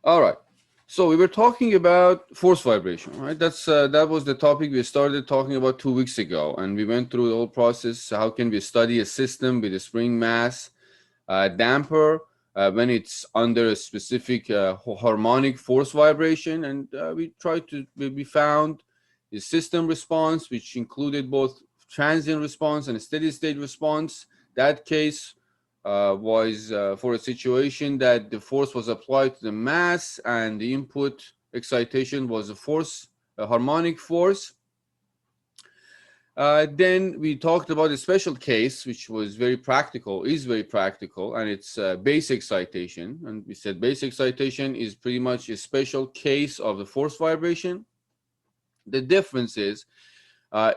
All right. So we were talking about force vibration, right? That was the topic we started talking about 2 weeks ago, and we went through the whole process. How can we study a system with a spring mass damper when it's under a specific harmonic force vibration? And we found the system response, which included both transient response and steady state response. That case was for a situation that the force was applied to the mass and the input excitation was a harmonic force. Then we talked about a special case, which was is very practical, and it's base excitation. And we said base excitation is pretty much a special case of the force vibration. The difference is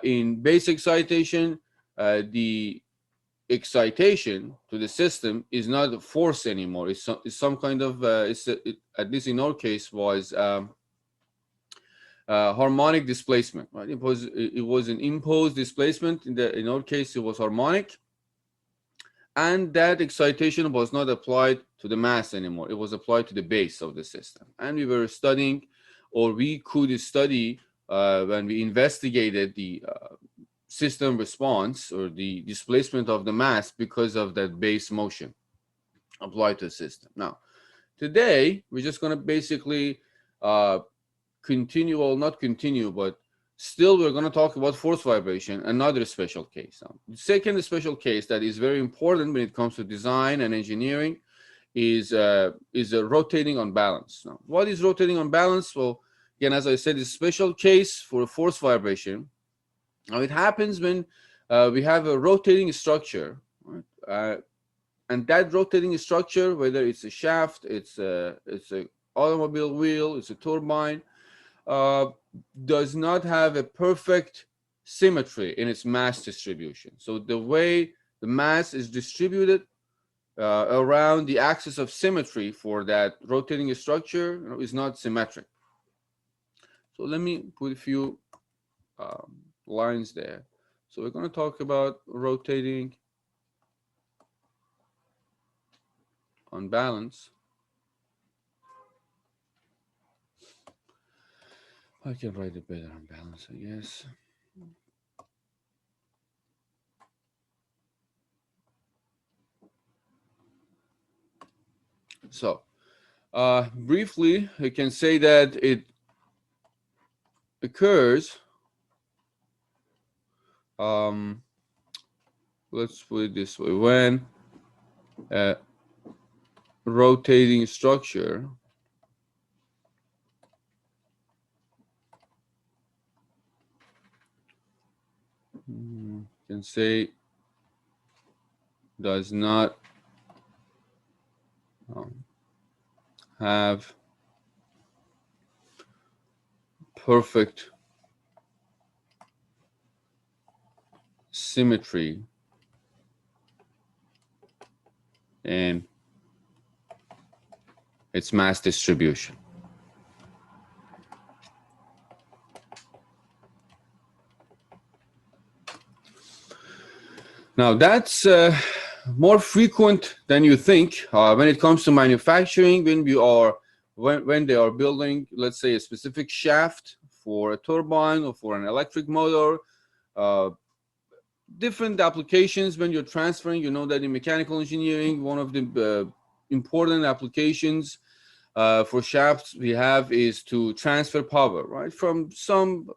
in base excitation, the excitation to the system is not a force anymore. It's some kind of, at least in our case, was harmonic displacement. Right? It was an imposed displacement. In our case, it was harmonic, and that excitation was not applied to the mass anymore. It was applied to the base of the system. And we were studying, or we could study when we investigated the system response or the displacement of the mass because of that base motion applied to the system. Now, today we're just going to basically continue, well, not continue, but still we're going to talk about force vibration, another special case. Now, the second special case that is very important when it comes to design and engineering is a rotating unbalance. Now, what is rotating unbalance? Well, again, as I said, it's a special case for a force vibration. Now, it happens when we have a rotating structure, right? And that rotating structure, whether it's a shaft, it's a automobile wheel, it's a turbine, does not have a perfect symmetry in its mass distribution. So the way the mass is distributed around the axis of symmetry for that rotating structure is not symmetric. So let me put a few lines there. So we're going to talk about rotating unbalance. I can write it better on balance, I guess. So briefly, I can say that it occurs, let's put it this way, when a rotating structure can say does not have perfect symmetry in its mass distribution. Now that's more frequent than you think when it comes to manufacturing. When they are building, let's say, a specific shaft for a turbine or for an electric motor, different applications. When you're transferring, you know that in mechanical engineering, one of the important applications for shafts we have is to transfer power, right, from some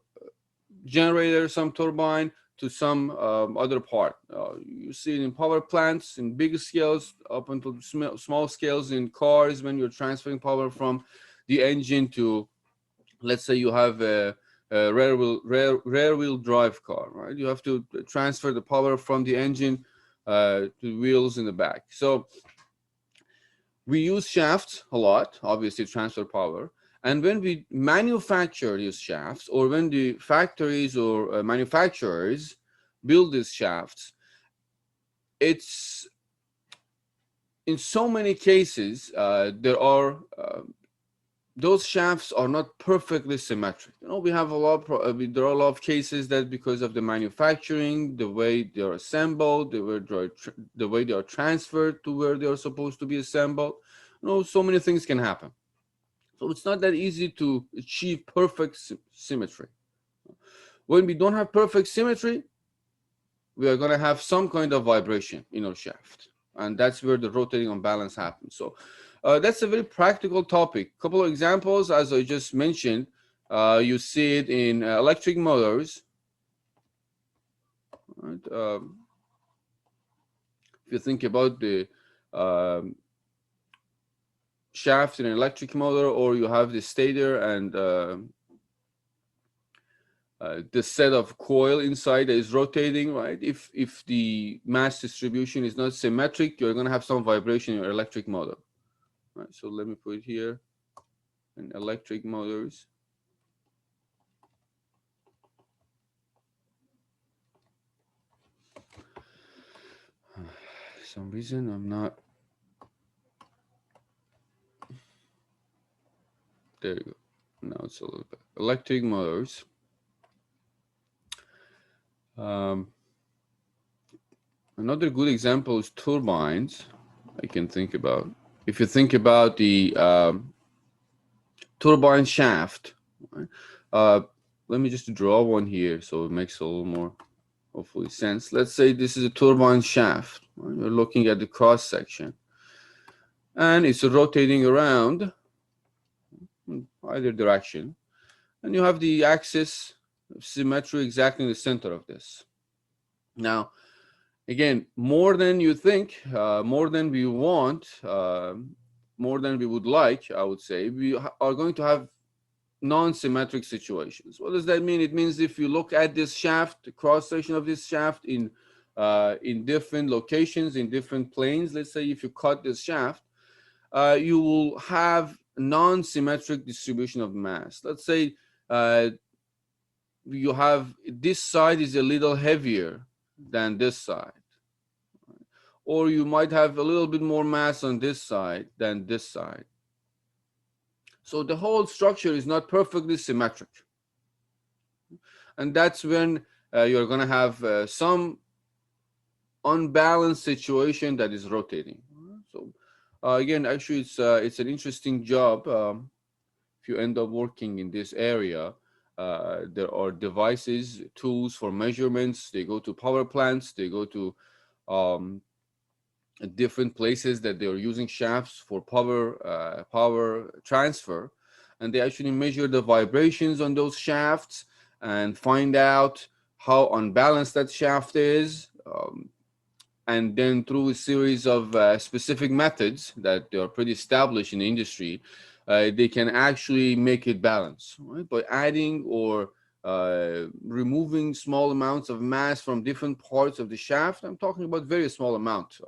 generator, some turbine, to some other part. You see it in power plants, in big scales, up until small scales in cars, when you're transferring power from the engine to, let's say you have a rear wheel drive car, right? You have to transfer the power from the engine to wheels in the back. So we use shafts a lot, obviously, to transfer power. And when we manufacture these shafts, or when the factories or manufacturers build these shafts, it's in so many cases those shafts are not perfectly symmetric. We have there are a lot of cases that because of the manufacturing, the way they are assembled, the way they are transferred to where they are supposed to be assembled, so many things can happen. So it's not that easy to achieve perfect symmetry. When we don't have perfect symmetry, we are going to have some kind of vibration in our shaft. And that's where the rotating unbalance happens. So that's a very practical topic. A couple of examples, as I just mentioned, you see it in electric motors. Right? If you think about the shaft in an electric motor, or you have the stator and the set of coil inside that is rotating, right? If the mass distribution is not symmetric, you're going to have some vibration in your electric motor. Right, so let me put it here in electric motors. For some reason I'm not. There you go. Now it's a little bit. Electric motors. Another good example is turbines. I can think about. If you think about the turbine shaft, right? Let me just draw one here so it makes a little more hopefully sense. Let's say this is a turbine shaft. Right? You're looking at the cross section, and it's rotating around in either direction, and you have the axis of symmetry exactly in the center of this. Now, again, more than you think, more than we want, more than we would like, I would say, we are going to have non-symmetric situations. What does that mean? It means if you look at this shaft, the cross section of this shaft in different locations, in different planes, let's say if you cut this shaft, you will have non-symmetric distribution of mass. Let's say you have this side is a little heavier than this side, or you might have a little bit more mass on this side than this side. So the whole structure is not perfectly symmetric. And that's when you're going to have some unbalanced situation that is rotating. So again, actually, it's an interesting job. If you end up working in this area, there are devices, tools for measurements. They go to power plants. They go to different places that they are using shafts for power transfer, and they actually measure the vibrations on those shafts and find out how unbalanced that shaft is, and then through a series of specific methods that they are pretty established in the industry, they can actually make it balance, right? By adding or removing small amounts of mass from different parts of the shaft. I'm talking about very small amount.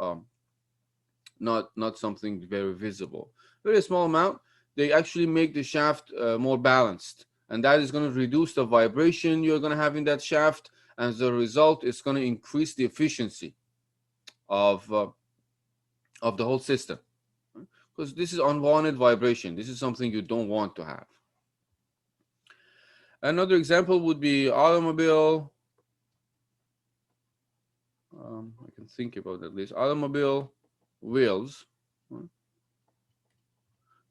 Not something very visible, very small amount. They actually make the shaft more balanced, and that is going to reduce the vibration you're going to have in that shaft, and as a result it's going to increase the efficiency of the whole system, because this is unwanted vibration. This is something you don't want to have. Another example would be automobile. I can think about at least automobile wheels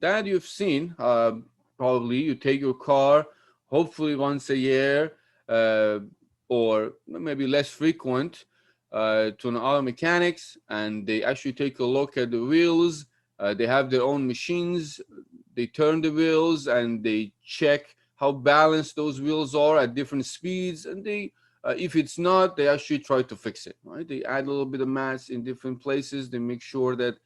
that you've seen. Probably you take your car, hopefully once a year, or maybe less frequent, to an auto mechanics, and they actually take a look at the wheels. They have their own machines. They turn the wheels and they check how balanced those wheels are at different speeds, and they if it's not, they actually try to fix it, right? They add a little bit of mass in different places. They make sure that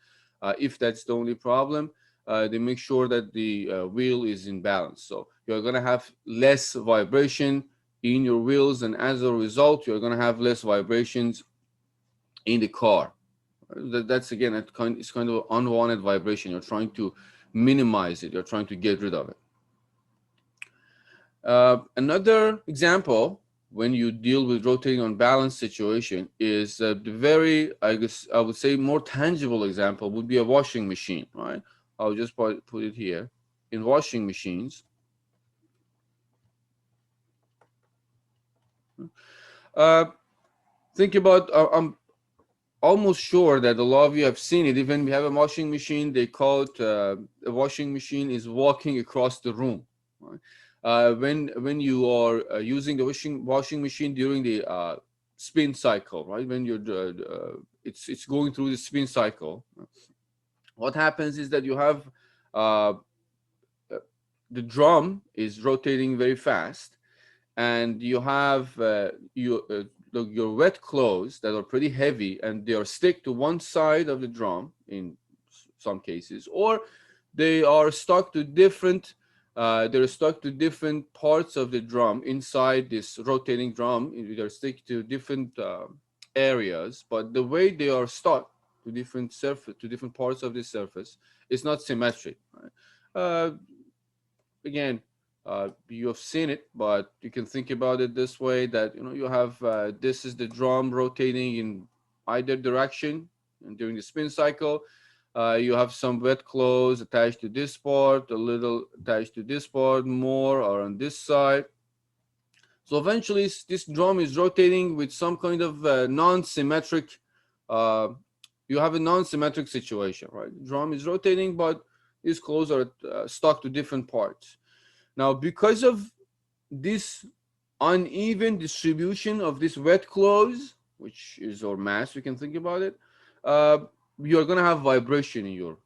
if that's the only problem, they make sure that the wheel is in balance. So you're going to have less vibration in your wheels, and as a result, you're going to have less vibrations in the car. That's again, it's kind of unwanted vibration. You're trying to minimize it. You're trying to get rid of it. Another example when you deal with rotating unbalanced situation is the very, I guess I would say, more tangible example would be a washing machine, right? I'll just put it here. In washing machines, think about almost sure that a lot of you have seen it. Even we have a washing machine, they call it a washing machine is walking across the room. Right? When you are using the washing machine during the spin cycle, right? When you're it's going through the spin cycle, what happens is that you have uh, the drum is rotating very fast, and you have your wet clothes that are pretty heavy, and they are stick to one side of the drum in some cases, or they are stuck to different they're stuck to different parts of the drum inside this rotating drum. They're stick to different areas, but the way they are stuck to different surface, to different parts of the surface, is not symmetric, right? Again, you have seen it, but you can think about it this way: that you have this is the drum rotating in either direction, and during the spin cycle, you have some wet clothes attached to this part, a little attached to this part, more or on this side. So eventually, this drum is rotating with some kind of non-symmetric. Uh, you have a non-symmetric situation, right? The drum is rotating, but these clothes are stuck to different parts. Now, because of this uneven distribution of this wet clothes, which is our mass, you can think about it, uh, you're going to have vibration in your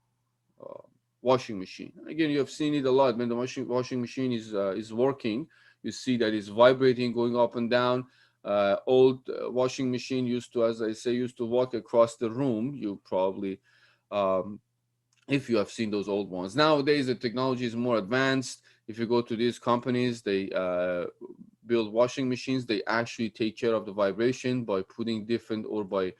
uh, washing machine. Again, you have seen it a lot when the washing machine is working. You see that it's vibrating, going up and down. Old washing machine used to, as I say, used to walk across the room. You probably um, if you have seen those old ones. Nowadays, the technology is more advanced. If you go to these companies, they build washing machines. They actually take care of the vibration by putting different, or by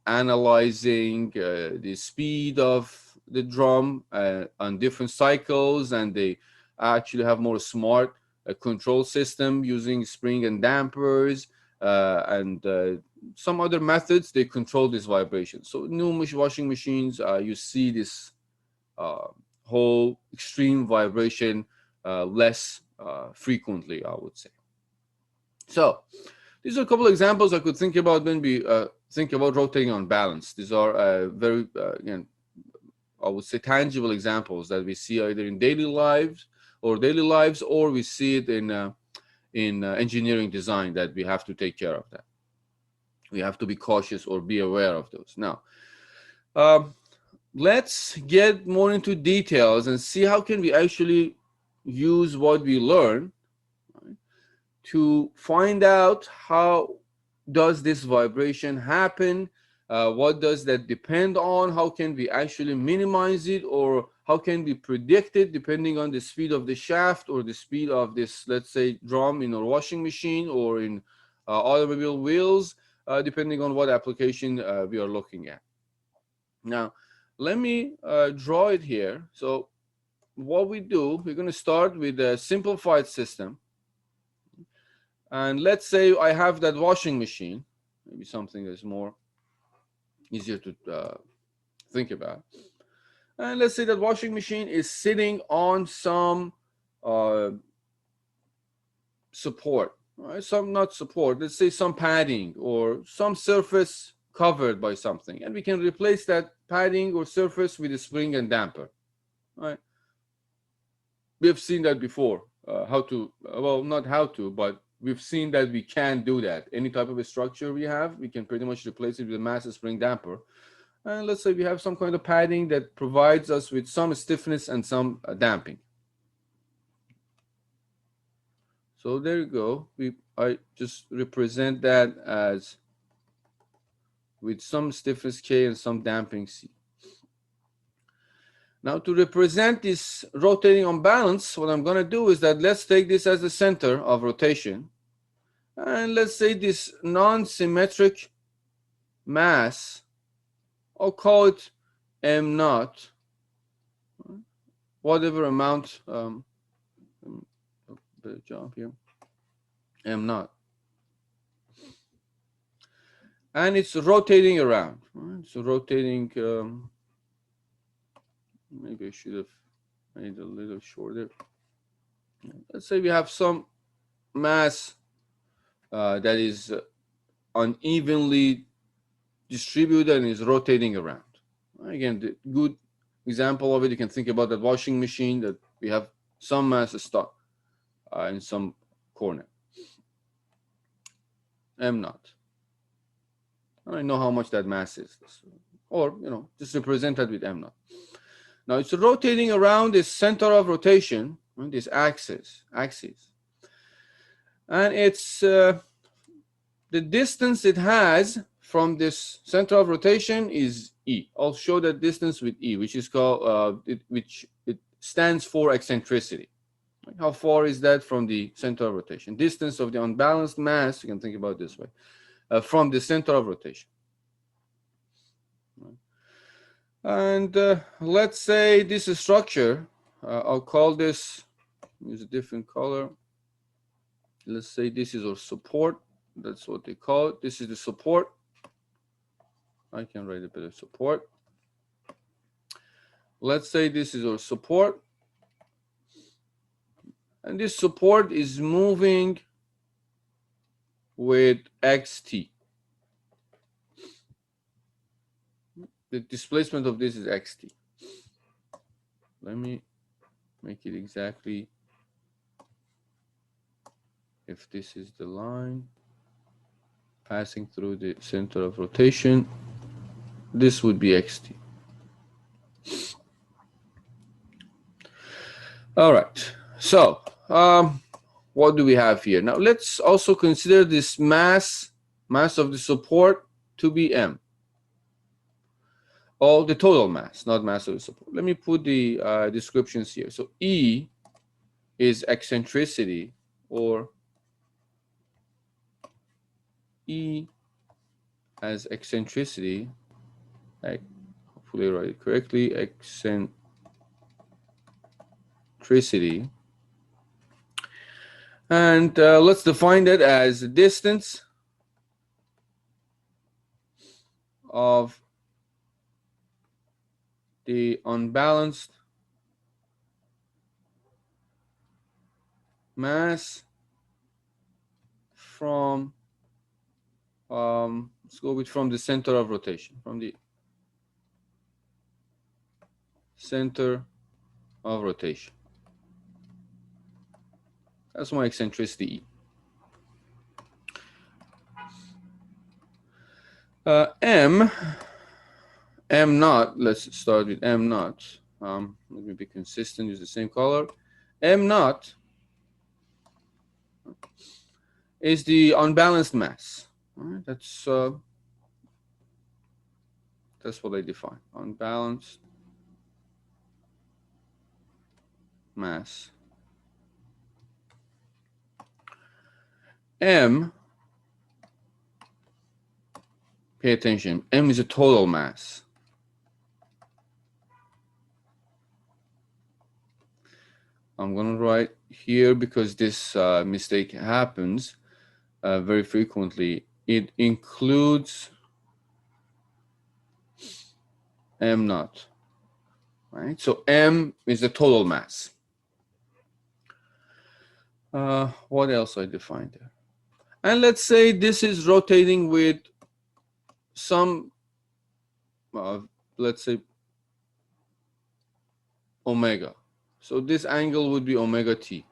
analyzing the speed of the drum on different cycles, and they actually have more smart control system using spring and dampers and some other methods. They control this vibration. So new washing machines, you see this uh, whole extreme vibration less frequently, I would say. So these are a couple of examples I could think about when we think about rotating on balance. These are very again, I would say, tangible examples that we see either in daily lives, or we see it in engineering design, that we have to take care of that. We have to be cautious or be aware of those. Now, um, let's get more into details and see how can we actually use what we learn, right, to find out how does this vibration happen, what does that depend on, how can we actually minimize it, or how can we predict it depending on the speed of the shaft or the speed of this, let's say, drum in our washing machine, or in automobile wheels, depending on what application we are looking at. Now, let me draw it here. So what we do, we're going to start with a simplified system. And let's say I have that washing machine, maybe something that's more easier to think about. And let's say that washing machine is sitting on some uh, support, right? Some, not support, let's say some padding or some surface covered by something. And we can replace that padding or surface with a spring and damper, right? We have seen that before. How to, well, not how to, but we've seen that we can do that. Any type of a structure we have, we can pretty much replace it with a massive spring damper. And let's say we have some kind of padding that provides us with some stiffness and some damping. So there you go. I just represent that as with some stiffness K and some damping C. Now, to represent this rotating on balance, what I'm going to do is that let's take this as the center of rotation. And let's say this non-symmetric mass, I'll call it m naught, whatever amount, better jump here, m naught. And it's rotating around, right? So rotating, maybe I should have made it a little shorter. Let's say we have some mass that is unevenly distributed and is rotating around. Again, the good example of it, you can think about that washing machine that we have some mass stuck in some corner. M naught. I don't know how much that mass is, or just represented with M naught. Now it's rotating around this center of rotation, this axis, and it's the distance it has from this center of rotation is E. I'll show that distance with E, which is called which it stands for eccentricity. How far is that from the center of rotation? Distance of the unbalanced mass, you can think about it this way, from the center of rotation. And let's say this is structure. I'll call this, use a different color. Let's say this is our support. That's what they call it. This is the support. I can write a bit of support. Let's say this is our support. And this support is moving with xt. The displacement of this is xt. Let me make it exactly. If this is the line passing through the center of rotation, this would be xt. All right. So what do we have here? Now let's also consider this mass of the support to be m. All the total mass, not mass of the support. Let me put the descriptions here. So E is eccentricity, or E as eccentricity. Hopefully I write it correctly. Eccentricity. And let's define that as the distance of the unbalanced mass from, let's go with from the center of rotation, from the center of rotation. That's my eccentricity E. M naught, let's start with M naught. Let me be consistent, use the same color. M naught is the unbalanced mass. All right, that's what I define. Unbalanced mass. M, pay attention, M is a total mass. I'm going to write here because this mistake happens very frequently. It includes M naught, right? So M is the total mass. What else I defined there? And let's say this is rotating with some, let's say, omega. So this angle would be omega t.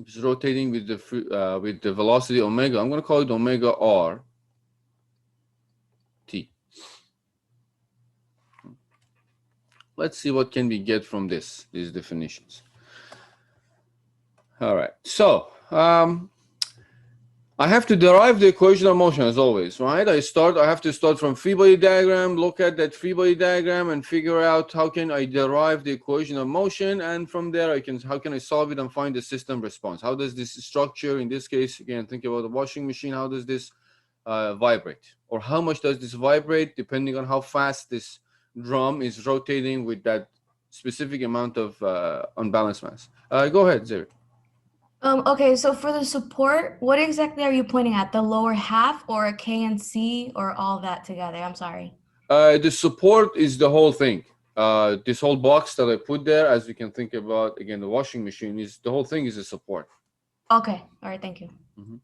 It's rotating with the velocity omega. I'm going to call it omega r t. Let's see what can we get from these definitions. All right. So I have to derive the equation of motion as always, right? I have to start from free body diagram, look at that free body diagram and figure out how can I derive the equation of motion, and from there how can I solve it and find the system response? How does this structure, in this case, again, think about the washing machine, how does this vibrate? Or how much does this vibrate depending on how fast this drum is rotating with that specific amount of unbalanced mass. Go ahead, Zeri. Okay, so for the support, what exactly are you pointing at? The lower half or a K and C or all that together? I'm sorry. The support is the whole thing. This whole box that I put there, as you can think about, again, the washing machine, is the whole thing is a support. Okay, all right, thank you. Mm-hmm.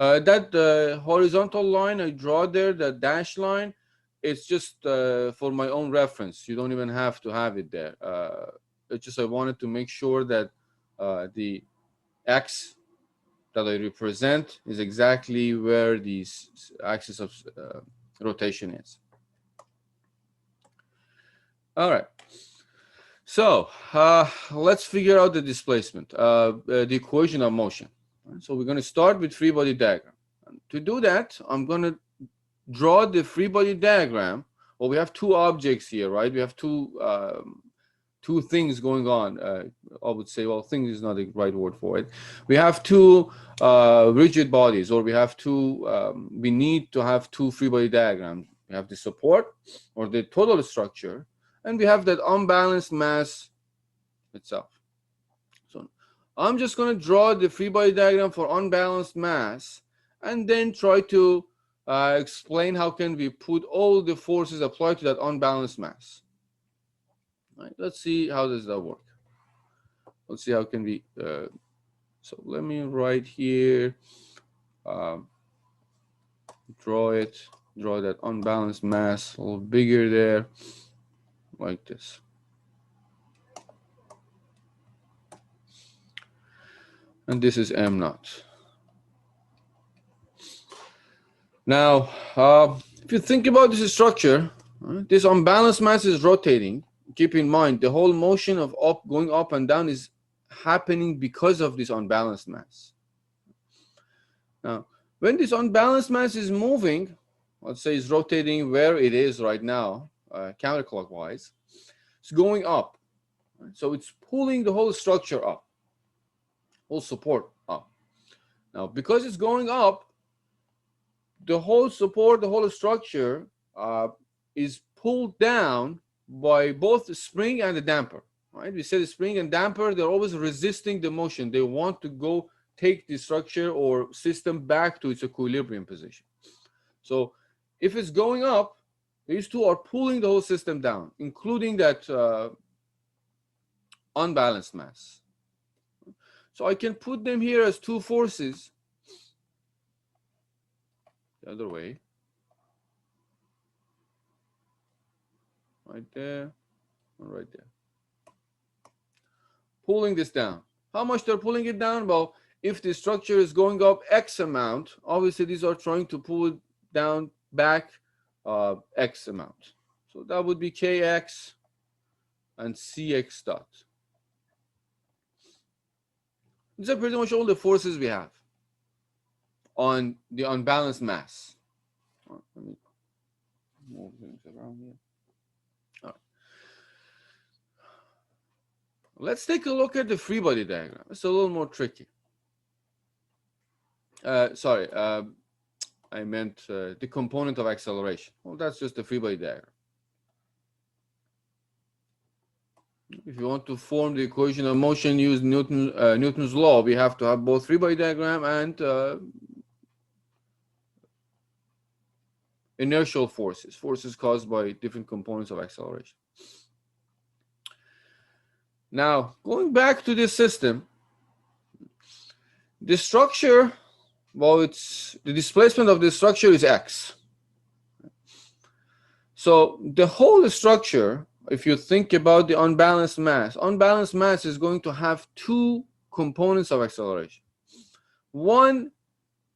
That horizontal line I draw there, the dash line, it's just for my own reference. You don't even have to have it there. It's just I wanted to make sure that the X that I represent is exactly where the axis of rotation is. All right. So let's figure out the displacement, the equation of motion. So we're going to start with free body diagram. To do that, I'm going to draw the free body diagram. Well, we have two objects here, right? We have two things going on. I would say, well, things is not the right word for it. We have two rigid bodies, or we need to have two free body diagrams. We have the support, or the total structure, and we have that unbalanced mass itself. So I'm just going to draw the free body diagram for unbalanced mass, and then try to explain how can we put all the forces applied to that unbalanced mass. Right, let's see how does that work. Let's see how can we. So let me write here. Draw that unbalanced mass a little bigger there, like this. And this is M naught. Now, if you think about this structure, this unbalanced mass is rotating. Keep in mind, the whole motion of going up and down is happening because of this unbalanced mass. Now, when this unbalanced mass is moving, let's say it's rotating where it is right now, counterclockwise, it's going up. So it's pulling the whole structure up, whole support up. Now, because it's going up, the whole support, the whole structure is pulled down by both the spring and the damper. Right? We said the spring and damper, they're always resisting the motion. They want to take the structure or system back to its equilibrium position. So if it's going up, these two are pulling the whole system down, including that unbalanced mass. So I can put them here as two forces. The other way. Right there, and right there. Pulling this down. How much they're pulling it down? Well, if the structure is going up X amount, obviously these are trying to pull it down back X amount. So that would be Kx and Cx dot. These are pretty much all the forces we have on the unbalanced mass. Let me move things around here. All right. Let's take a look at the free body diagram. It's a little more tricky. Sorry, I meant the component of acceleration. Well, that's just the free body diagram. If you want to form the equation of motion, use Newton's law. We have to have both free body diagram and inertial forces caused by different components of acceleration. Now, going back to this system, the structure, well, the displacement of the structure is x. So the whole structure, if you think about the unbalanced mass is going to have two components of acceleration. One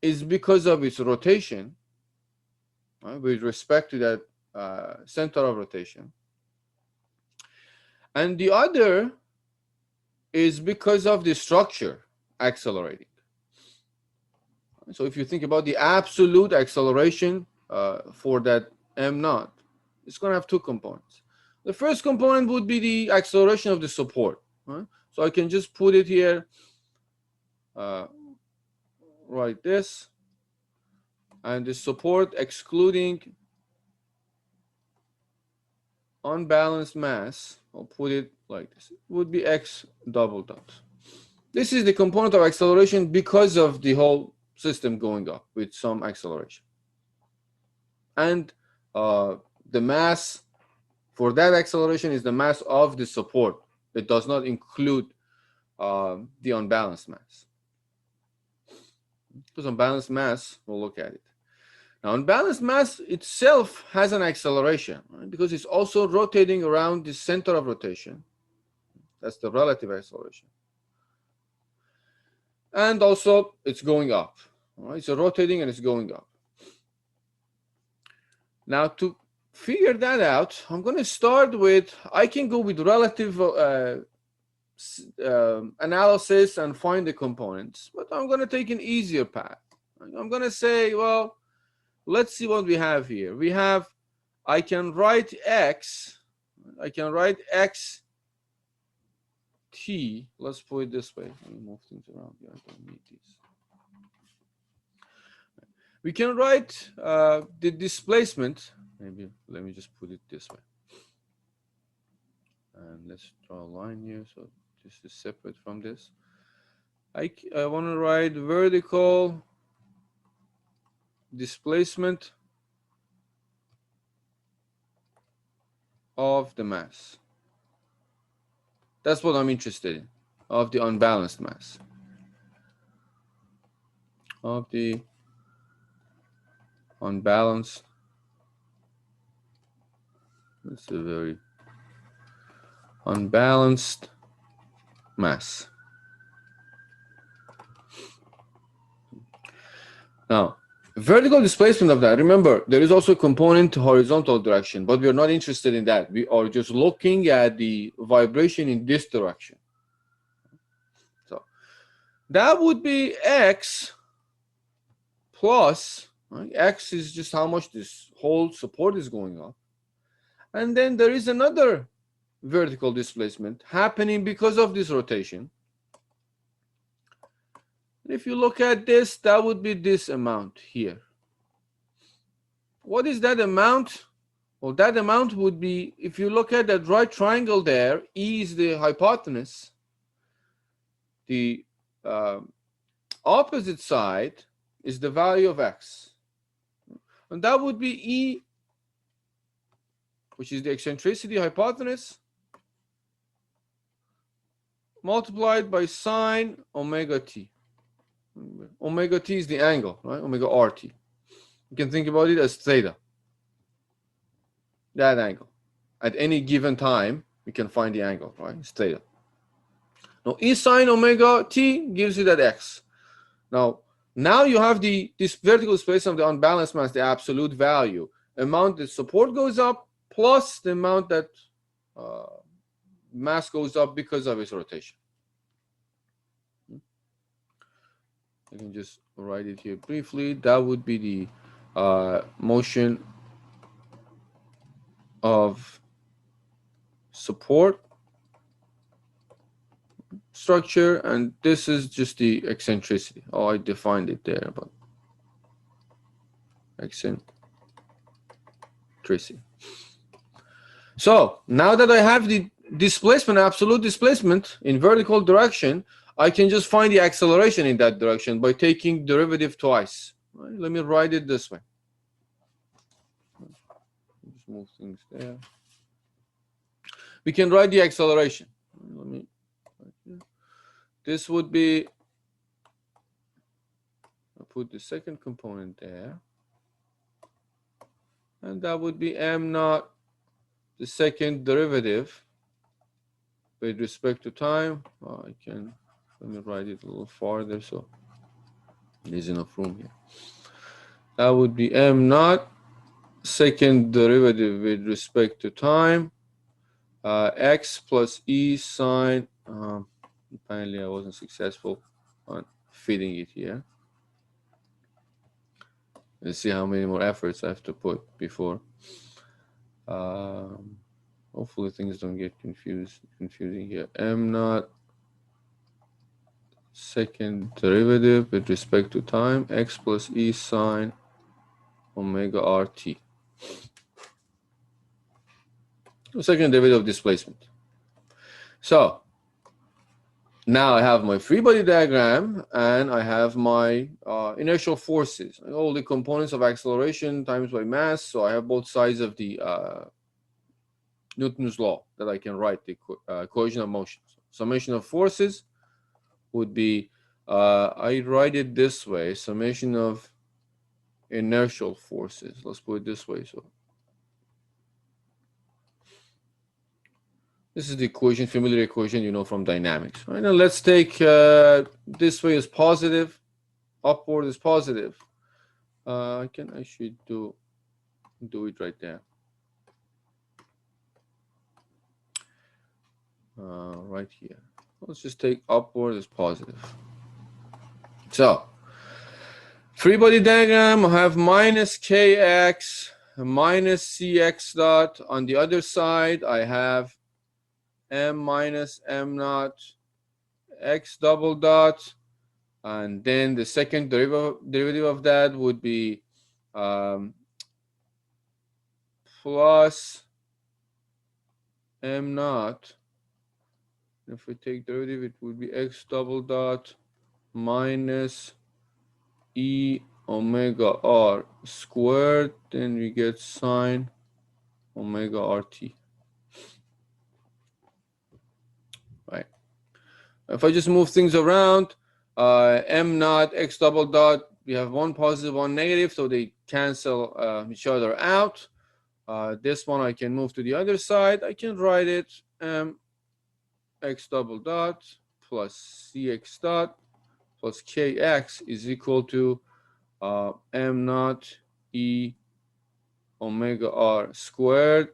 is because of its rotation, right, with respect to that center of rotation. And the other is because of the structure accelerating. So if you think about the absolute acceleration for that m naught, it's going to have two components. The first component would be the acceleration of the support. Right? So I can just put it here, write this, and the support excluding unbalanced mass, I'll put it like this, it would be x double dot. This is the component of acceleration because of the whole system going up with some acceleration. And the mass for that acceleration is the mass of the support. It does not include the unbalanced mass. Because unbalanced mass, we'll look at it. Now, unbalanced mass itself has an acceleration, right? Because it's also rotating around the center of rotation. That's the relative acceleration. And also, it's going up. Right? So rotating and it's going up. Now, to figure that out, I'm going to start with, I can go with relative analysis and find the components, but I'm going to take an easier path. I'm going to say, well, let's see what we have here. We have, I can write x t. Let's put it this way. Let me move things around here. I don't need these. We can write the displacement. Maybe let me just put it this way. And let's draw a line here. So this is separate from this. I want to write vertical displacement of the mass. That's what I'm interested in, of the unbalanced mass. Of the unbalanced. That's a very unbalanced mass. Now, vertical displacement of that, remember, there is also a component to horizontal direction, but we are not interested in that. We are just looking at the vibration in this direction. So that would be x plus, right? X is just how much this whole support is going up. And then there is another vertical displacement happening because of this rotation. If you look at this, that would be this amount here. What is that amount? Well, that amount would be, if you look at that right triangle there, E is the hypotenuse. The opposite side is the value of x. And that would be E, which is the eccentricity hypotenuse, multiplied by sine omega t. Omega t is the angle, right? Omega RT. You can think about it as theta. That angle. At any given time, we can find the angle, right? It's theta. Now, E sine omega t gives you that x. Now you have this vertical displacement of the unbalanced mass, the absolute value. Amount that support goes up plus the amount that mass goes up because of its rotation. I can just write it here briefly. That would be the motion of support structure, and this is just the eccentricity. Oh, I defined it there, but eccentricity. So now that I have the displacement, absolute displacement in vertical direction, I can just find the acceleration in that direction by taking derivative twice. Right? Let me write it this way. Just move things there. We can write the acceleration. This would be, I'll put the second component there. And that would be m naught, the second derivative with respect to time. Let me write it a little farther so there's enough room here. That would be m naught, second derivative with respect to time, x plus e sine. Apparently I wasn't successful on fitting it here. Let's see how many more efforts I have to put before. Hopefully things don't get confusing here. M naught, second derivative with respect to time, x plus e sine omega RT. Second derivative of displacement. So now I have my free body diagram and I have my inertial forces, all the components of acceleration times by mass. So I have both sides of the Newton's law that I can write the cohesion of motion. So summation of forces would be I write it this way, summation of inertial forces. Let's put it this way. So this is the equation, familiar equation, you know, from dynamics. Right now, let's take this way is positive, upward is positive. I can actually do it right there. Right here. Let's just take upward as positive. So free body diagram, I have minus kx minus cx dot. On the other side, I have m minus m naught x double dot. And then the second derivative of that would be plus m naught. If we take derivative, it would be x double dot minus e omega r squared. Then we get sine omega rt. Right. If I just move things around, m naught x double dot, we have one positive, one negative, so they cancel each other out. This one I can move to the other side. I can write it m x double dot plus cx dot plus kx is equal to m naught e omega r squared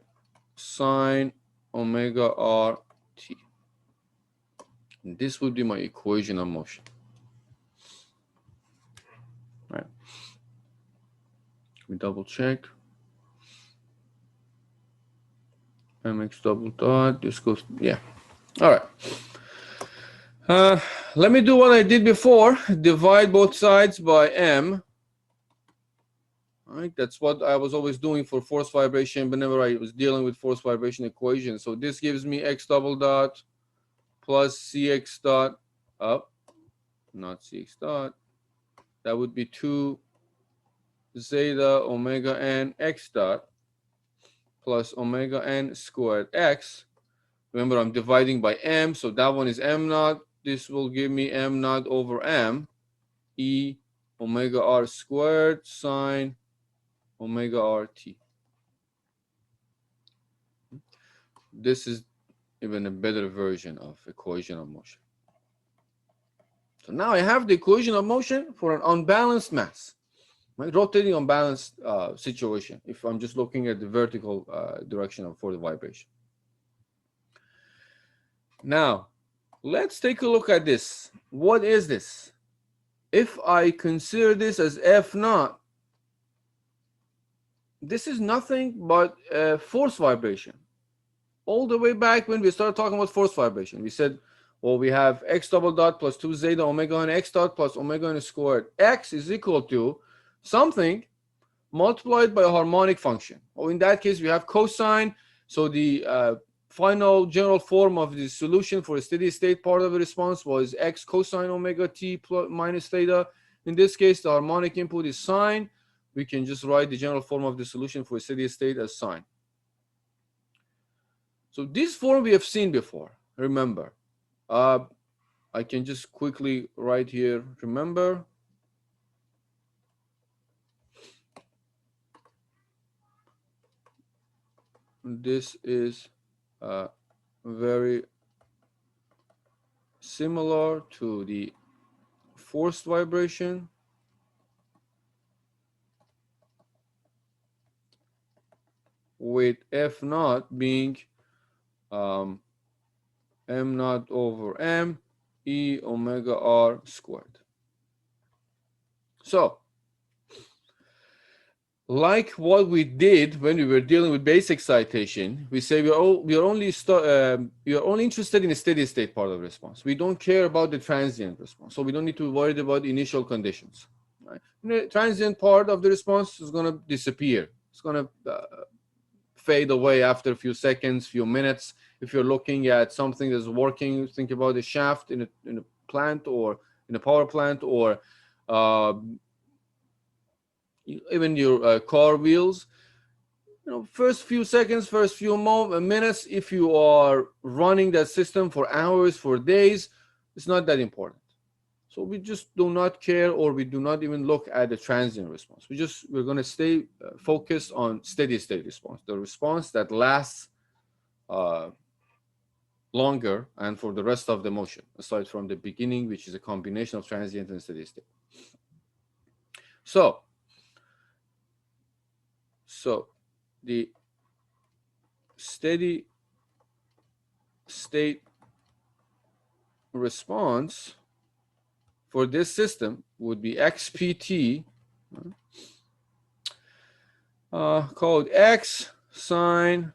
sine omega r t. And this would be my equation of motion. Right. We double check. Mx double dot. This goes, yeah. All right. Let me do what I did before. Divide both sides by m. All right, that's what I was always doing for force vibration whenever I was dealing with force vibration equation. So this gives me x double dot plus cx dot up, not cx dot. That would be 2 zeta omega n x dot plus omega n squared x. Remember, I'm dividing by m, so that one is m naught. This will give me m naught over m e omega r squared sine omega rt. This is even a better version of equation of motion. So now I have the equation of motion for an unbalanced mass, right? Rotating unbalanced situation, if I'm just looking at the vertical direction for the vibration. Now, let's take a look at this. What is this? If I consider this as F naught, this is nothing but a force vibration. All the way back when we started talking about force vibration, we said, well, we have x double dot plus 2 zeta omega n x dot plus omega n squared. X is equal to something multiplied by a harmonic function. Or in that case, we have cosine. So the final general form of the solution for a steady state part of the response was x cosine omega t plus minus theta. In this case, the harmonic input is sine. We can just write the general form of the solution for a steady state as sine. So this form we have seen before, remember. I can just quickly write here, remember. This is very similar to the forced vibration. With F naught being m naught over m e omega r squared. So, like what we did when we were dealing with base excitation, we say we are only interested in the steady state part of the response. We don't care about the transient response, so we don't need to worry about initial conditions. Right? The transient part of the response is going to disappear. It's going to fade away after a few seconds, few minutes. If you're looking at something that's working, think about a shaft in a plant or in a power plant, or even your car wheels. You know, first few seconds, first few minutes, if you are running that system for hours, for days, it's not that important. So we just do not care, or we do not even look at the transient response. We're going to stay focused on steady state response, the response that lasts longer and for the rest of the motion, aside from the beginning, which is a combination of transient and steady state. So the steady state response for this system would be xpt, called x sine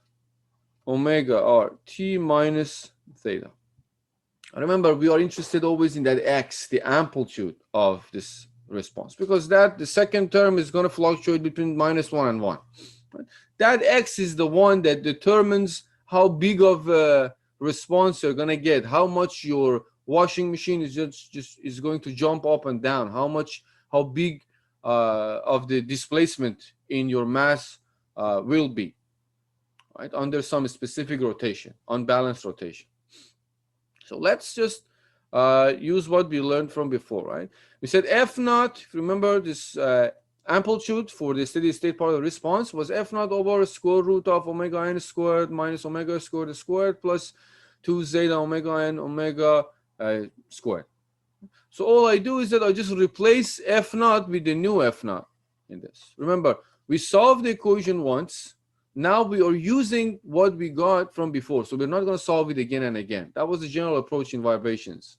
omega r t minus theta. Remember, we are interested always in that x, the amplitude of this response, because that the second term is going to fluctuate between -1 and 1. Right? That x is the one that determines how big of a response you're going to get, how much your washing machine is just is going to jump up and down, how big of the displacement in your mass will be, right, under some specific rotation, unbalanced rotation. So let's just use what we learned from before, right? We said F naught, if you remember this amplitude for the steady state part of the response was F naught over square root of omega n squared minus omega squared plus 2 zeta omega n omega squared. So all I do is that I just replace F naught with the new F naught in this. Remember, we solved the equation once. Now we are using what we got from before. So we're not going to solve it again and again. That was the general approach in vibrations.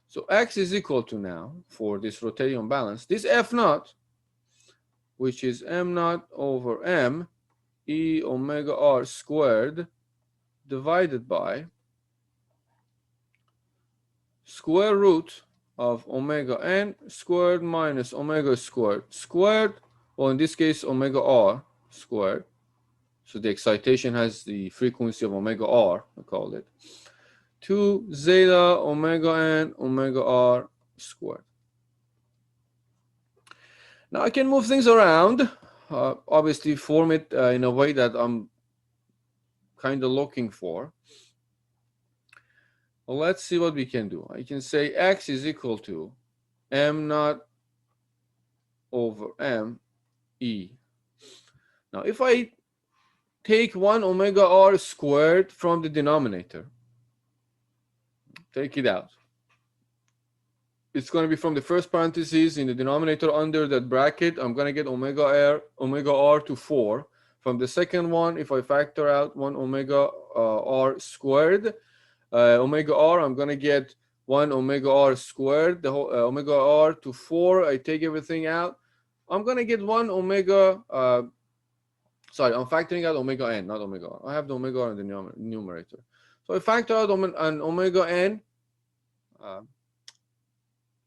So x is equal to, now, for this rotating unbalance, this F naught, which is m naught over m e omega r squared divided by square root of omega n squared minus omega squared, or in this case omega r squared. So the excitation has the frequency of omega r, I call it, 2 zeta omega n omega r squared. Now I can move things around, obviously form it in a way that I'm kind of looking for. Well, let's see what we can do. I can say x is equal to m naught over m e. Now if I take 1 omega r squared from the denominator, take it out, it's going to be from the first parentheses in the denominator under that bracket. I'm going to get omega r to 4. From the second one, if I factor out 1 omega r squared, omega r, I'm going to get 1 omega r squared, the whole omega r to 4. I take everything out. I'm going to get 1 omega, sorry, I'm factoring out omega n, not omega r. I have the omega r in the numerator. So I factor out an omega n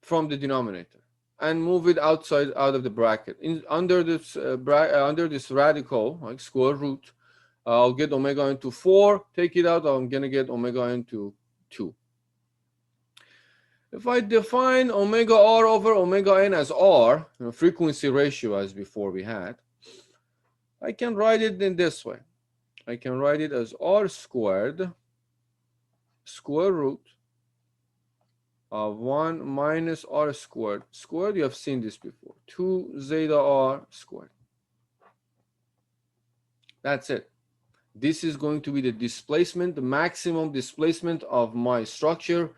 from the denominator and move it out of the bracket. Under this radical, like square root, I'll get omega n to 4. Take it out, I'm going to get omega n to 2. If I define omega r over omega n as r, frequency ratio as before we had, I can write it in this way. I can write it as r squared square root of 1 minus r squared. You have seen this before. 2 zeta r squared. That's it. This is going to be the displacement, the maximum displacement of my structure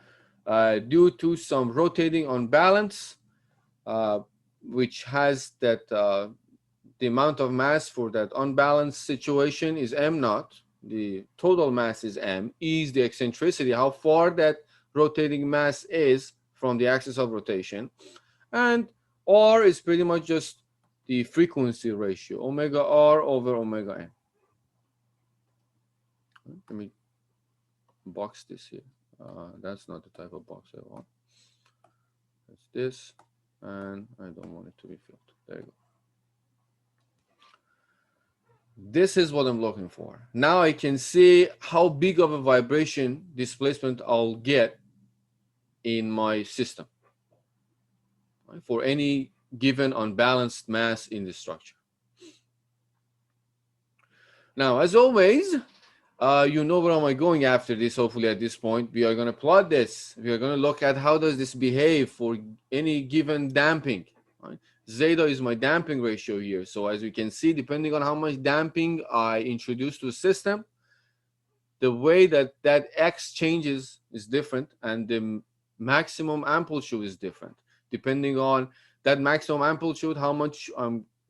due to some rotating unbalance, which has that the amount of mass for that unbalanced situation is m naught. The total mass is m. E is the eccentricity, how far that rotating mass is from the axis of rotation, and r is pretty much just the frequency ratio, omega r over omega n. Let me box this here. That's not the type of box I want. It's this, and I don't want it to be filled. There you go. This is what I'm looking for. Now I can see how big of a vibration displacement I'll get in my system, right, for any given unbalanced mass in the structure. Now, as always, You know where am I going after this, hopefully at this point. We are going to plot this. We are going to look at how does this behave for any given damping. Right? Zeta is my damping ratio here. So as we can see, depending on how much damping I introduce to the system, the way that X changes is different, and the maximum amplitude is different. Depending on that maximum amplitude, how much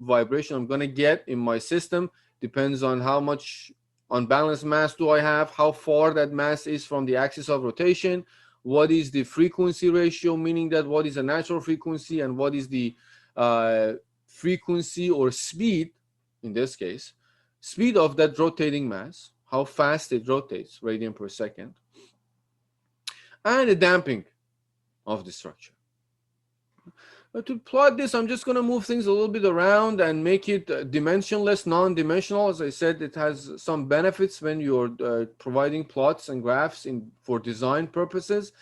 vibration I'm going to get in my system depends on how much unbalanced mass do I have, how far that mass is from the axis of rotation, what is the frequency ratio, meaning that what is a natural frequency and what is the frequency or speed, in this case, speed of that rotating mass, how fast it rotates, radian per second, and the damping of the structure. But to plot this, I'm just going to move things a little bit around and make it dimensionless, non-dimensional. As I said, it has some benefits when you're providing plots and graphs for design purposes.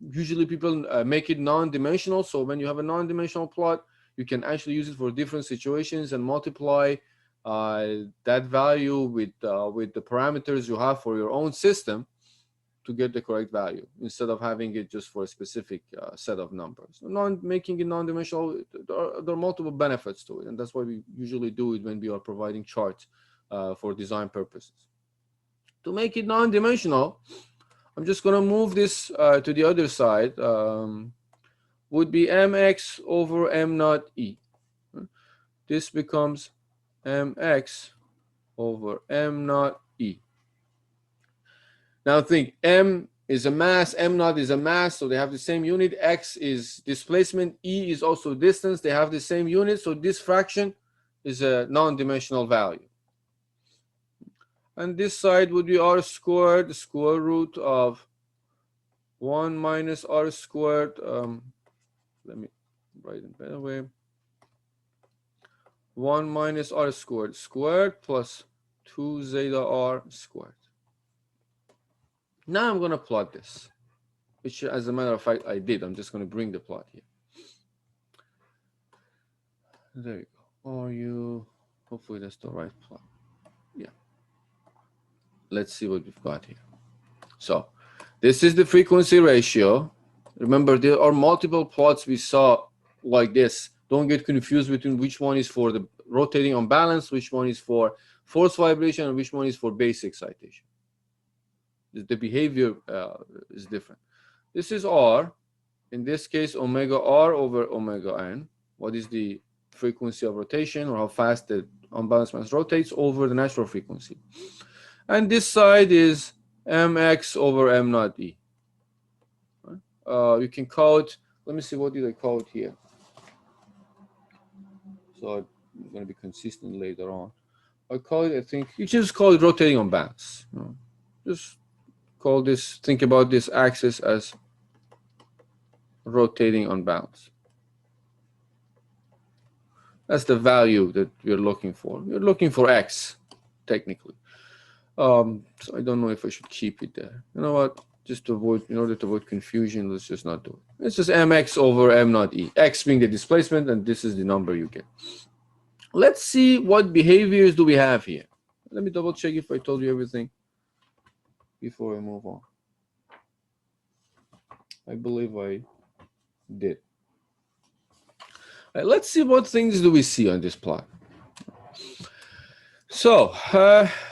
Usually people make it non-dimensional, so when you have a non-dimensional plot, you can actually use it for different situations and multiply that value with the parameters you have for your own system to get the correct value, instead of having it just for a specific set of numbers. Making it non-dimensional, there are multiple benefits to it, and that's why we usually do it when we are providing charts for design purposes. To make it non-dimensional, I'm just going to move this to the other side. Would be mx over m naught e. This becomes mx over m naught e. Now think, m is a mass, m naught is a mass, so they have the same unit. X is displacement, e is also distance, they have the same unit, so this fraction is a non-dimensional value. And this side would be r squared, the square root of 1 minus r squared. Let me write it better way. 1 minus r squared squared plus 2 zeta r squared. Now I'm going to plot this, which as a matter of fact I did. I'm just going to bring the plot here. There you go. Hopefully that's the right plot. Yeah. Let's see what we've got here. So this is the frequency ratio. Remember, there are multiple plots we saw like this. Don't get confused between which one is for the rotating unbalance, which one is for force vibration, and which one is for base excitation. The behavior is different. This is R. In this case, omega R over omega N. What is the frequency of rotation, or how fast the unbalanced mass rotates over the natural frequency. And this side is mx over m naught e. You can call it, let me see, what did I call it here? So I'm going to be consistent later on. I call it, I think, you just call it rotating unbalance. Just call this, think about this axis as rotating unbalance. That's the value that we're looking for. We're looking for x, technically. So I don't know if I should keep it there. You know what? Just to avoid, in order to avoid confusion, let's just not do it. It's just mx over m naught e. X being the displacement, and this is the number you get. Let's see what behaviors do we have here. Let me double check if I told you everything before I move on. I believe I did. Let's see what things do we see on this plot. So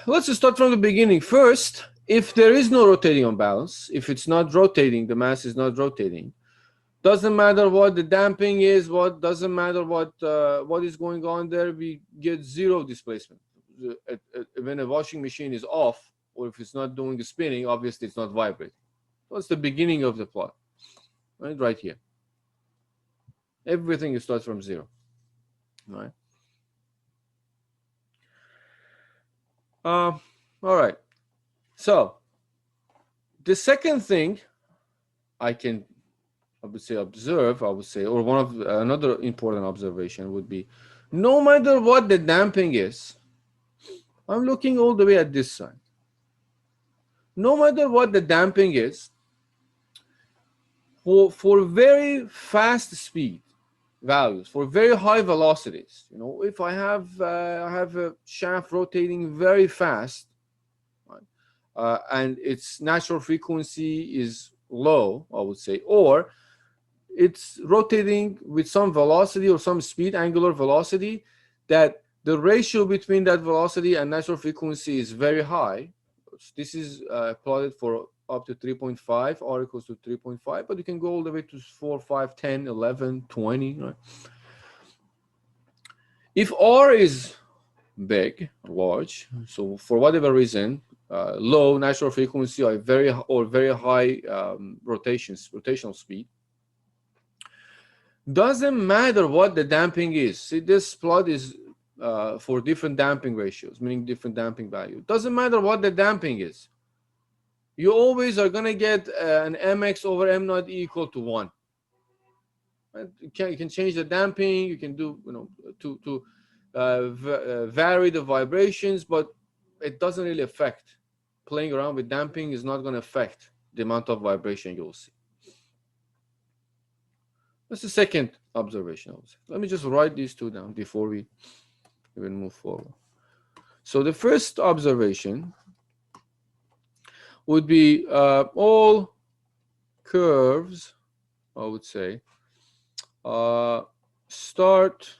let's just start from the beginning. First, if there is no rotating unbalance, if it's not rotating, the mass is not rotating, doesn't matter what the damping is, doesn't matter what is going on there, we get zero displacement. When a washing machine is off, or if it's not doing the spinning, obviously it's not vibrating. So it's the beginning of the plot, right here. Everything starts from zero, right? All right. So the second thing I would say, or one of another important observation would be, no matter what the damping is, I'm looking all the way at this side. No matter what the damping is, for very fast speed values, for very high velocities, if I have a shaft rotating very fast, right, and its natural frequency is low, I would say, or it's rotating with some velocity or some speed, angular velocity, that the ratio between that velocity and natural frequency is very high. This is plotted for up to 3.5, r equals to 3.5, but you can go all the way to 4, 5, 10, 11, 20. Right? If r is big, large, so for whatever reason, low natural frequency or very high rotational speed, doesn't matter what the damping is. See, this plot is for different damping ratios, meaning different damping value. Doesn't matter what the damping is. You always are going to get an mx over m naught e equal to 1. Right? You can change the damping. You can do, to vary the vibrations, but it doesn't really affect. Playing around with damping is not going to affect the amount of vibration you'll see. That's the second observation. Let me just write these two down before we even move forward. So the first observation would be all curves, I would say, start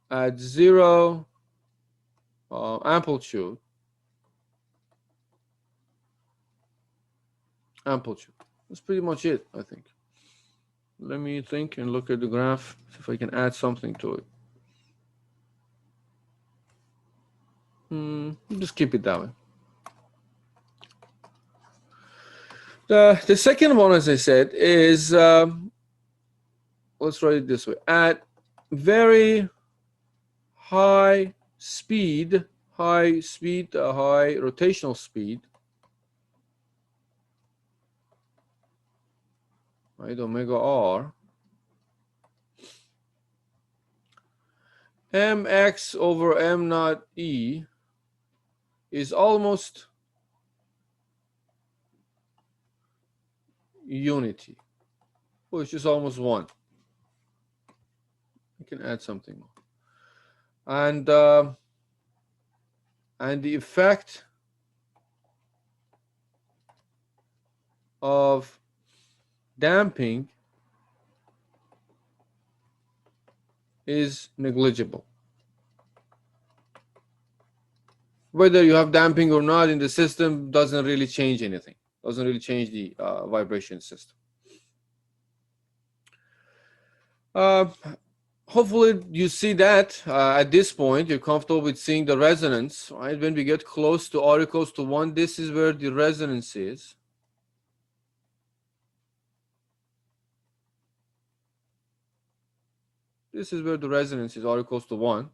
at 0 amplitude. That's pretty much it, I think. Let me think and look at the graph, see if I can add something to it. Just keep it that way. The second one, as I said, is, let's write it this way. At very high speed, high rotational speed, right, omega r, mx over m naught e is almost unity, which is almost 1. You can add something more. And the effect of damping is negligible. Whether you have damping or not in the system doesn't really change anything. Doesn't really change the vibration system. Hopefully you see that at this point you're comfortable with seeing the resonance, right? When we get close to r equals to 1, this is where the resonance is. This is where the resonance is, r equals to 1.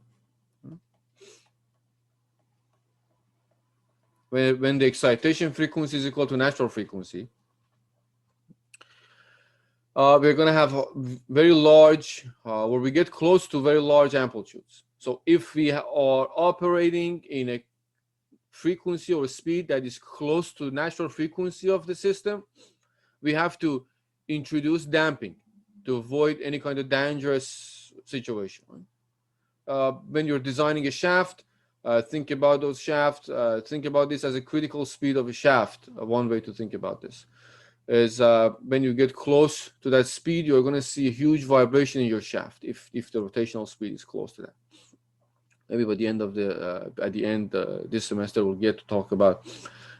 When the excitation frequency is equal to natural frequency, we're going to have very large, where we get close to very large amplitudes. So if we are operating in a frequency or speed that is close to natural frequency of the system, we have to introduce damping to avoid any kind of dangerous situation. When you're designing a shaft, think about those shafts. Think about this as a critical speed of a shaft. One way to think about this is when you get close to that speed, you're going to see a huge vibration in your shaft if the rotational speed is close to that. Maybe by the end of this semester, we'll get to talk about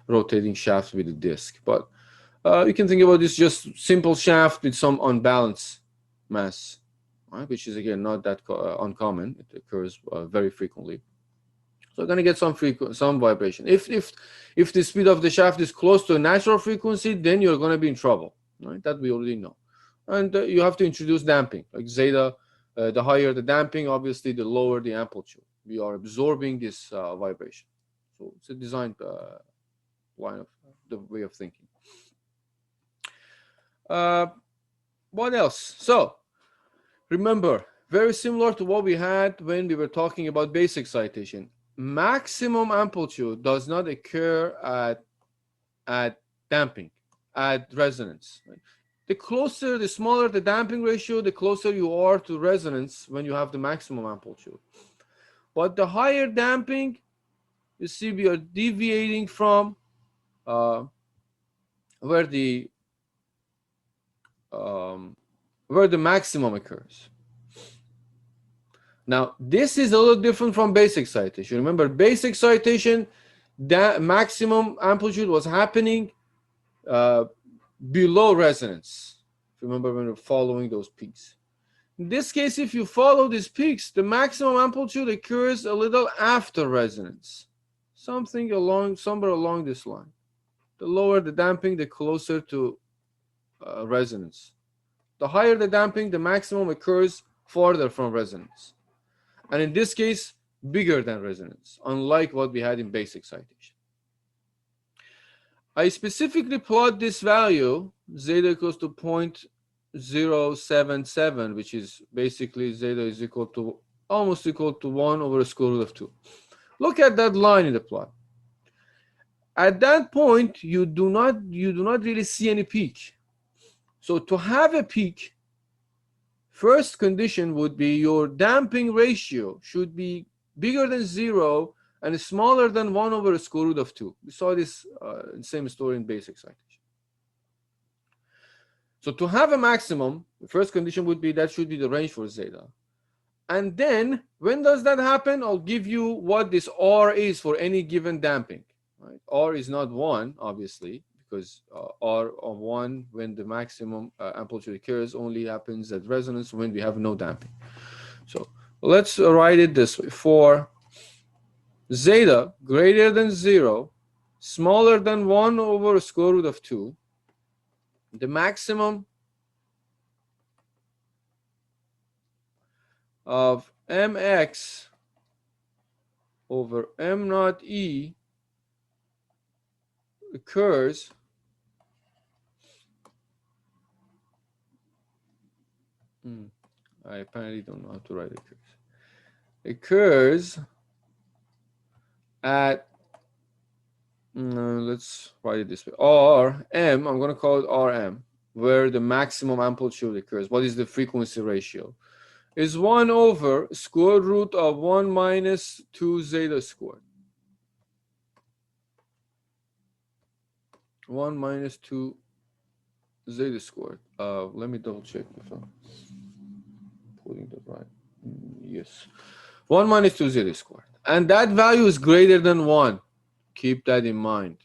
rotating shafts with a disc. But you can think about this just simple shaft with some unbalanced mass, right? Which is again not that uncommon. It occurs very frequently. So you're going to get some vibration. If the speed of the shaft is close to a natural frequency, then you're going to be in trouble, right? That we already know. And you have to introduce damping, like zeta. The higher the damping, obviously, the lower the amplitude. We are absorbing this vibration. So it's a design line of the way of thinking. What else? So remember, very similar to what we had when we were talking about base excitation. Maximum amplitude does not occur at damping, at resonance. Right? The smaller the damping ratio, the closer you are to resonance when you have the maximum amplitude. But the higher damping, you see we are deviating from where the maximum occurs. Now, this is a little different from base excitation. Remember, base excitation, that maximum amplitude was happening below resonance. Remember when we're following those peaks. In this case, if you follow these peaks, the maximum amplitude occurs a little after resonance. Somewhere along this line. The lower the damping, the closer to resonance. The higher the damping, the maximum occurs farther from resonance. And in this case, bigger than resonance, unlike what we had in base excitation. I specifically plot this value, zeta equals to 0.077, which is basically zeta is almost equal to 1 over the square root of 2. Look at that line in the plot. At that point, you do not really see any peak. So to have a peak, first condition would be your damping ratio should be bigger than 0 and smaller than 1 over the square root of 2. We saw this same story in base excitation. So to have a maximum, the first condition would be that should be the range for zeta. And then, when does that happen? I'll give you what this R is for any given damping. Right? R is not 1, obviously, because R of 1, when the maximum amplitude occurs, only happens at resonance when we have no damping. So let's write it this way. For zeta greater than 0, smaller than 1 over the square root of 2, the maximum of mx over m naught e occurs I apparently don't know how to write occurs at let's write it this way. Rm, I'm going to call it Rm, where the maximum amplitude occurs. What is the frequency ratio? Is 1 over square root of 1 minus 2 zeta squared. 1 minus 2 zeta squared. Let me double check if I'm putting that right. Yes. 1 minus 2 zeta squared. And that value is greater than 1. Keep that in mind.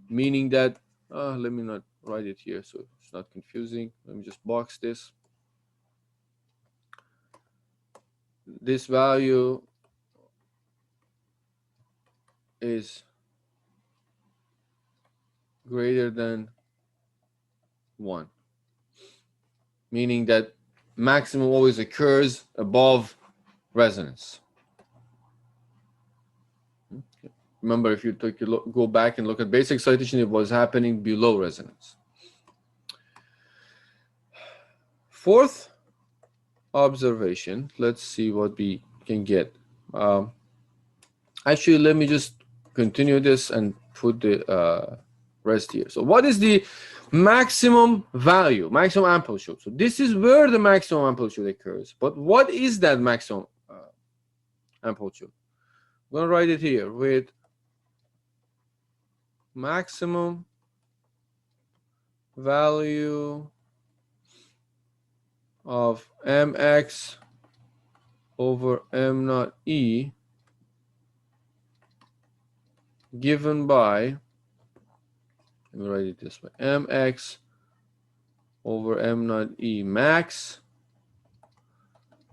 Meaning that, let me not write it here so it's not confusing. Let me just box this. This value is greater than 1. Meaning that maximum always occurs above resonance. Remember, if you go back and look at base excitation, it was happening below resonance. Fourth observation, let's see what we can get. Actually, let me just continue this and put the rest here. So what is the maximum value, maximum amplitude? So this is where the maximum amplitude occurs. But what is that maximum amplitude? I'm going to write it here with maximum value of mx over m naught e given by, let me write it this way, mx over m naught e max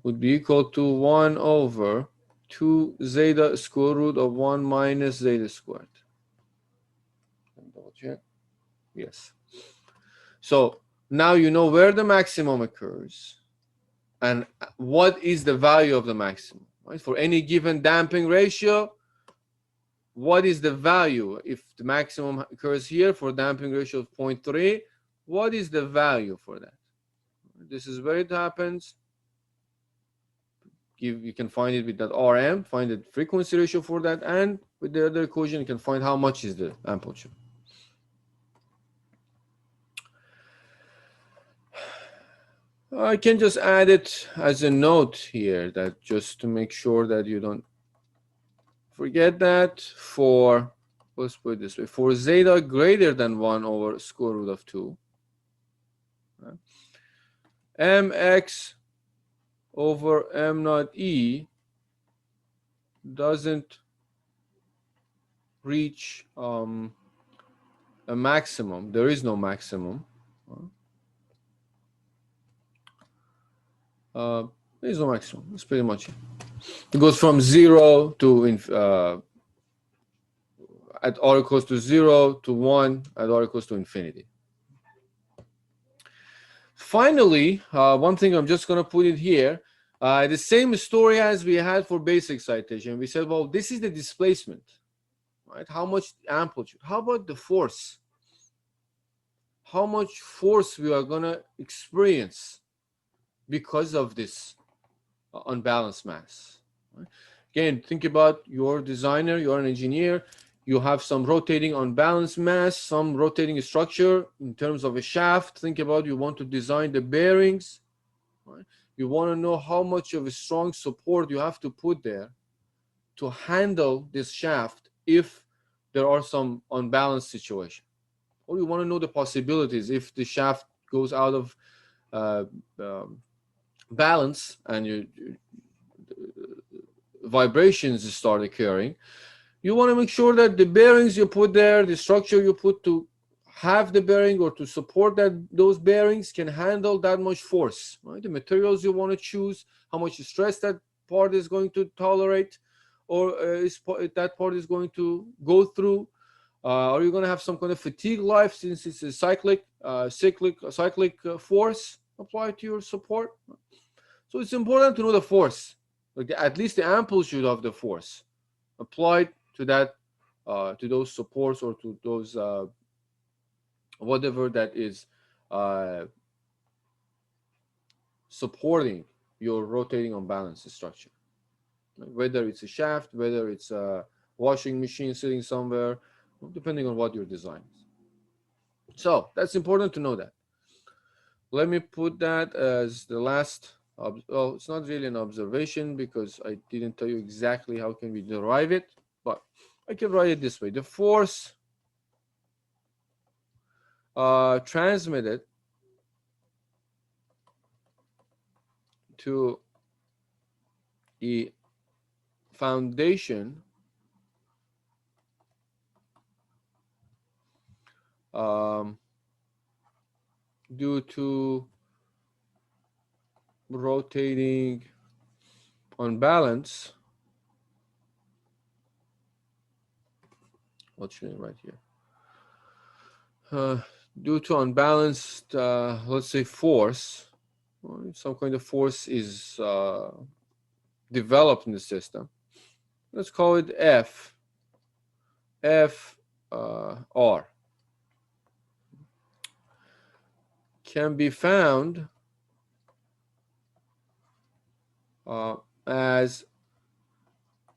would be equal to 1 over 2 zeta square root of 1 minus zeta squared. Double check. Yes. So now you know where the maximum occurs and what is the value of the maximum. Right? For any given damping ratio, what is the value? If the maximum occurs here for damping ratio of 0.3, what is the value for that? This is where it happens. You can find it with that Rm, find the frequency ratio for that, and with the other equation, you can find how much is the amplitude. I can just add it as a note here, that just to make sure that you don't Forget that. For, let's put it this way, for zeta greater than 1 over square root of 2, mx over m naught e doesn't reach a maximum. There is no maximum. There is no maximum. That's pretty much it. It goes from 0 to at r equals to 0 to 1 at r equals to infinity. Finally, one thing I'm just going to put it here. The same story as we had for basic excitation. We said, well, this is the displacement, right? How much amplitude? How about the force? How much force we are going to experience because of this unbalanced mass? Right? Again, think about your designer, you're an engineer, you have some rotating unbalanced mass, some rotating structure in terms of a shaft. Think about you want to design the bearings. Right? You want to know how much of a strong support you have to put there to handle this shaft if there are some unbalanced situation. Or you want to know the possibilities if the shaft goes out of balance and vibrations start occurring. You want to make sure that the bearings you put there, the structure you put to have the bearing or to support that those bearings can handle that much force, right? The materials you want to choose, how much stress that part is going to tolerate, or that part is going to go through. Are you going to have some kind of fatigue life since it's a cyclic force applied to your support? So it's important to know the force, like at least the amplitude of the force applied to that, to those supports or to those whatever that is supporting your rotating unbalanced structure. Whether it's a shaft, whether it's a washing machine sitting somewhere, depending on what your design is. So that's important to know that. Let me put that as the last. Well, it's not really an observation because I didn't tell you exactly how can we derive it, but I can write it this way. The force transmitted to the foundation due to rotating unbalance. What should I write here? Due to unbalanced, let's say, force, some kind of force is developed in the system. Let's call it R. Can be found as,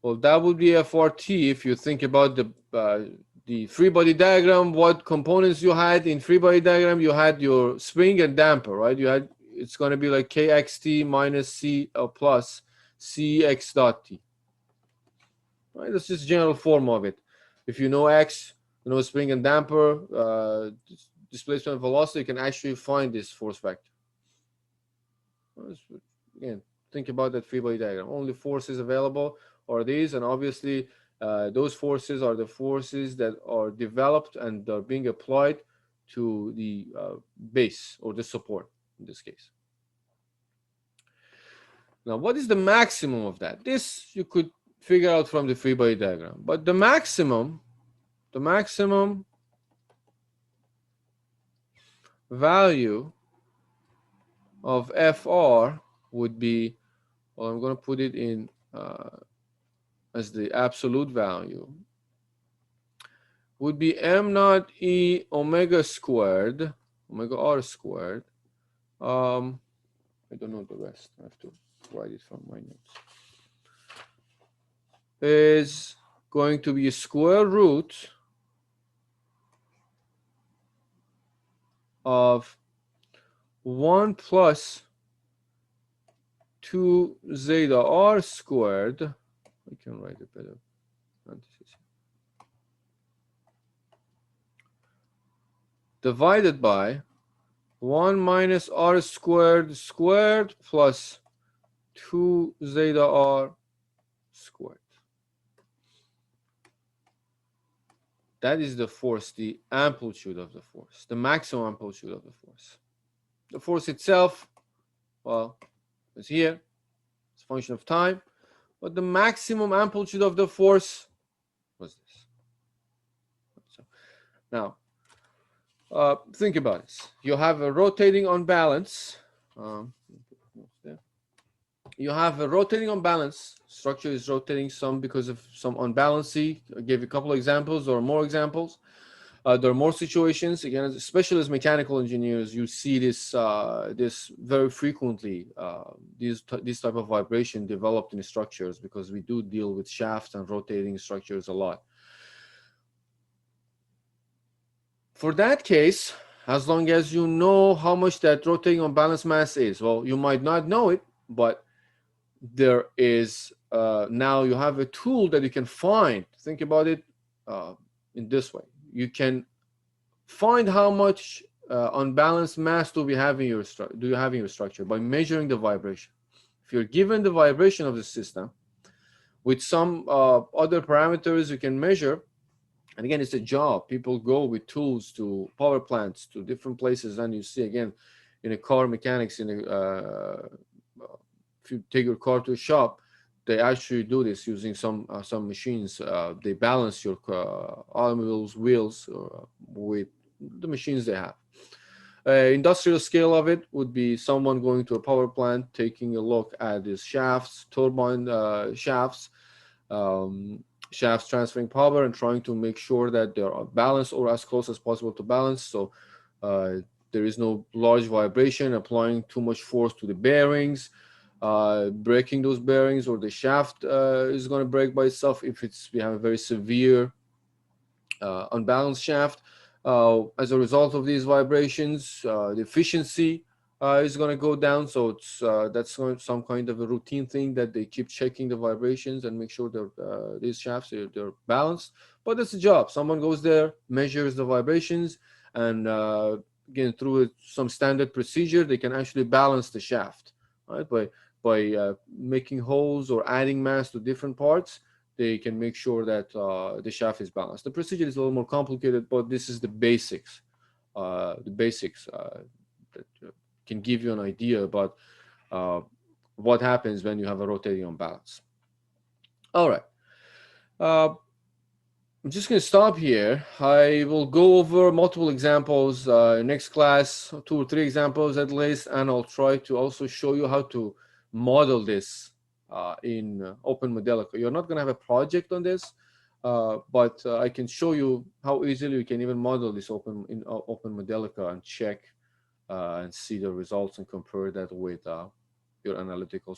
well, that would be FRT if you think about the free body diagram. What components you had in free body diagram? You had your spring and damper, right? You had, it's going to be like KXT minus C plus CX dot T. Right? That's just general form of it. If you know X, you know spring and damper, displacement and velocity, you can actually find this force vector. Again, think about that free body diagram. Only forces available are these, and obviously those forces are the forces that are developed and are being applied to the base or the support in this case. Now, what is the maximum of that? This you could figure out from the free body diagram, but the maximum value of FR would be, well, I'm going to put it in as the absolute value, would be m naught e omega squared, omega r squared. I don't know the rest. I have to write it from my notes. Is going to be a square root of 1 plus 2 zeta r squared. I can write it better. divided by 1 minus r squared plus 2 zeta r squared. That is the force, the amplitude of the force, the maximum amplitude of the force. The force itself, well, is here. It's a function of time. But the maximum amplitude of the force was this. So now, think about this. You have a rotating unbalance. You have a rotating unbalance. Structure is rotating some because of some unbalancy. I gave you a couple of examples or more examples. There are more situations. Again, especially as mechanical engineers, you see this this very frequently. This type of vibration developed in structures because we do deal with shafts and rotating structures a lot. For that case, as long as you know how much that rotating unbalance mass is, well, you might not know it, but there is now you have a tool that you can find. Think about it in this way. You can find how much unbalanced mass do you have in your structure by measuring the vibration. If you're given the vibration of the system with some other parameters you can measure, and again, it's a job. People go with tools to power plants, to different places, and you see again in a car mechanics, if you take your car to a shop, they actually do this using some machines. They balance your automobile's wheels with the machines they have. Industrial scale of it would be someone going to a power plant, taking a look at these shafts, turbine shafts, shafts transferring power, and trying to make sure that they are balanced or as close as possible to balance. So there is no large vibration, applying too much force to the bearings, breaking those bearings, or the shaft is going to break by itself if we have a very severe unbalanced shaft. As a result of these vibrations, the efficiency is going to go down. So it's that's some kind of a routine thing that they keep checking the vibrations and make sure that these shafts they're balanced. But that's a job. Someone goes there, measures the vibrations, and again through some standard procedure, they can actually balance the shaft, right? By making holes or adding mass to different parts, they can make sure that the shaft is balanced. The procedure is a little more complicated, but this is the basics. That can give you an idea about what happens when you have a rotating unbalance. All right. I'm just going to stop here. I will go over multiple examples next class, 2 or 3 examples at least, and I'll try to also show you how to model this in Open Modelica. You're not going to have a project on this, but I can show you how easily you can even model this Open Modelica and check and see the results and compare that with your analytical